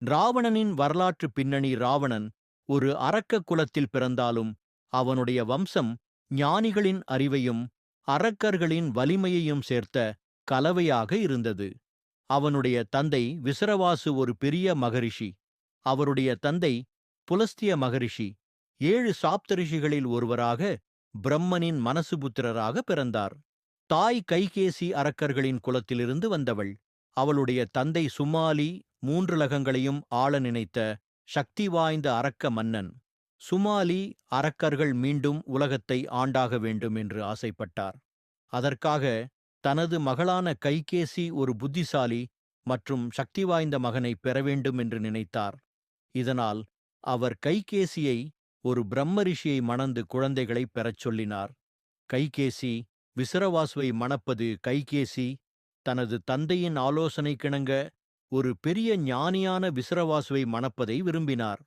ராவணனின் வரலாற்று பின்னணி. ராவணன் ஒரு அரக்க குலத்தில் பிறந்தாலும் அவனுடைய வம்சம் ஞானிகளின் அறிவையும் அரக்கர்களின் வலிமையையும் சேர்த்த கலவையாக இருந்தது. அவனுடைய தந்தை விசரவாசு ஒரு பெரிய மகரிஷி. அவருடைய தந்தை புலஸ்திய மகரிஷி 7 சாப்தரிஷிகளில் ஒருவராக பிரம்மனின் மனசுபுத்திரராக பிறந்தார். தாய் கைகேசி அரக்கர்களின் குலத்திலிருந்து வந்தவள். அவளுடைய தந்தை சுமாலி 3 லகங்களையும் ஆள நினைத்த சக்தி வாய்ந்த அரக்க மன்னன். சுமாலி அரக்கர்கள் மீண்டும் உலகத்தை ஆண்டாக வேண்டும் என்று ஆசைப்பட்டார். அதற்காக தனது மகளான கைகேசி ஒரு புத்திசாலி மற்றும் சக்தி வாய்ந்த மகனை பெற வேண்டும் என்று நினைத்தார். இதனால் அவர் கைகேசியை ஒரு பிரம்மரிஷியை மணந்து குழந்தைகளை பெறச் சொல்லினார். கைகேசி விசரவாசுவை மணப்பது. கைகேசி தனது தந்தையின் ஆலோசனைக்கிணங்க ஒரு பெரிய ஞானியான விசரவாசுவை மணப்பதை விரும்பினார்.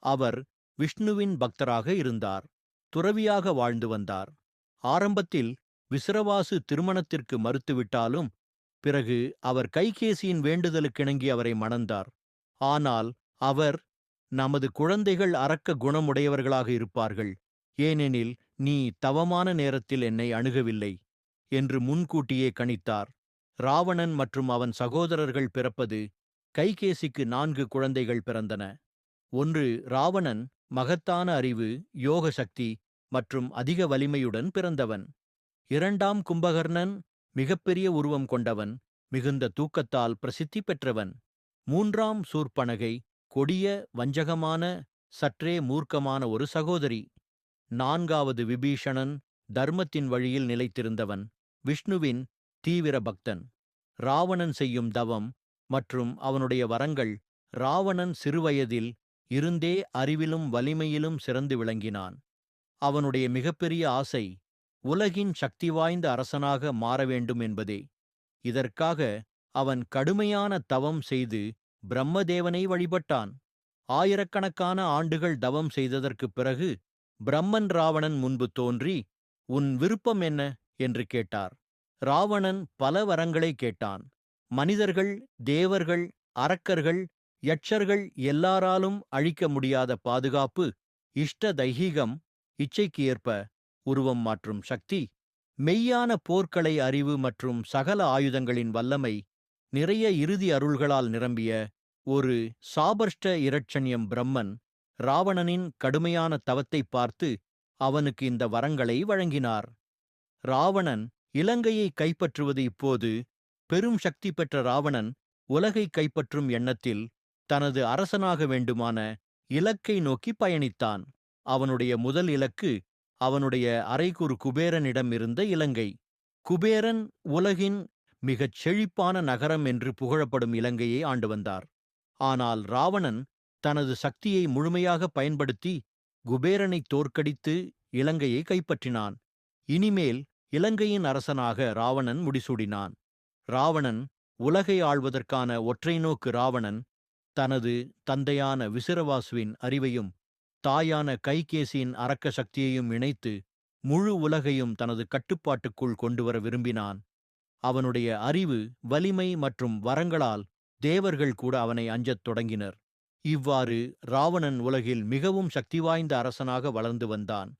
அவர் விஷ்ணுவின் பக்தராக இருந்தார். துறவியாக வாழ்ந்து வந்தார். ஆரம்பத்தில் விசரவாசு திருமணத்திற்கு மறுத்துவிட்டாலும் பிறகு அவர் கைகேசியின் வேண்டுதலுக்கிணங்கி அவரை மணந்தார். ஆனால் அவர், நமது குழந்தைகள் அரக்க குணமுடையவர்களாக இருப்பார்கள், ஏனெனில் நீ தவமான நேரத்தில் என்னை அணுகவில்லை என்று முன்கூட்டியே கணித்தார். ராவணன் மற்றும் அவன் சகோதரர்கள் பிறப்பது. கைகேசிக்கு 4 குழந்தைகள் பிறந்தன. 1. ராவணன் மகத்தான அறிவு, யோக சக்தி மற்றும் அதிக வலிமையுடன் பிறந்தவன். 2. கும்பகர்ணன் மிகப்பெரிய உருவம் கொண்டவன், மிகுந்த தூக்கத்தால் பிரசித்தி பெற்றவன். 3. சூர்ப்பனகை கொடிய வஞ்சகமான சற்றே மூர்க்கமான ஒரு சகோதரி. 4. விபீஷணன் தர்மத்தின் வழியில் நிலைத்திருந்தவன், விஷ்ணுவின் தீவிர பக்தன். ராவணன் செய்யும் தவம் மற்றும் அவனுடைய வரங்கள். ராவணன் சிறுவயதில் இருந்தே அறிவிலும் வலிமையிலும் சிறந்து விளங்கினான். அவனுடைய மிகப்பெரிய ஆசை உலகின் சக்தி வாய்ந்த அரசனாக மாற வேண்டும் என்பதே. இதற்காக அவன் கடுமையான தவம் செய்து பிரம்மதேவனை வழிபட்டான். ஆயிரக்கணக்கான ஆண்டுகள் தவம் செய்ததற்குப் பிறகு பிரம்மன் ராவணன் முன்பு தோன்றி, உன் விருப்பம் என்ன என்று கேட்டார். ராவணன் பல வரங்களை கேட்டான். மனிதர்கள், தேவர்கள், அரக்கர்கள், யட்சர்கள் எல்லாராலும் அழிக்க முடியாத பாதுகாப்பு, இஷ்ட தைஹீகம், இச்சைக்கு ஏற்ப உருவம் மாற்றும் சக்தி, மெய்யான போர்க்கலை அறிவு மற்றும் சகல ஆயுதங்களின் வல்லமை, நிறைய இறுதி அருள்களால் நிரம்பிய ஒரு சாபர்ஷ்ட இரட்சண்யம். பிரம்மன் ராவணனின் கடுமையான தவத்தை பார்த்து அவனுக்கு இந்த வரங்களை வழங்கினார். ராவணன் இலங்கையை கைப்பற்றுவது. இப்போது பெரும் சக்தி பெற்ற ராவணன் உலகை கைப்பற்றும் எண்ணத்தில் தனது அரசனாக வேண்டுமான இலக்கை நோக்கி பயணித்தான். அவனுடைய முதல் இலக்கு அவனுடைய அரைகுறு குபேரனிடம் இருந்த இலங்கை. குபேரன் உலகின் மிகச் செழிப்பான நகரம் என்று புகழப்படும் இலங்கையை ஆண்டு வந்தார். ஆனால் ராவணன் தனது சக்தியை முழுமையாக பயன்படுத்தி குபேரனை தோற்கடித்து இலங்கையை கைப்பற்றினான். இனிமேல் இலங்கையின் அரசனாக ராவணன் முடிசூடினான். ராவணன் உலகை ஆள்வதற்கான ஒற்றை நோக்கு. ராவணன் தனது தந்தையான விசரவாசுவின் அறிவையும் தாயான கைகேசியின் அரக்க சக்தியையும் இணைத்து முழு உலகையும் தனது கட்டுப்பாட்டுக்குள் கொண்டுவர விரும்பினான். அவனுடைய அறிவு, வலிமை மற்றும் வரங்களால் தேவர்கள் கூட அவனை அஞ்சத் தொடங்கினர். இவ்வாறு ராவணன் உலகில் மிகவும் சக்தி வாய்ந்த அரசனாக வளர்ந்து வந்தான்.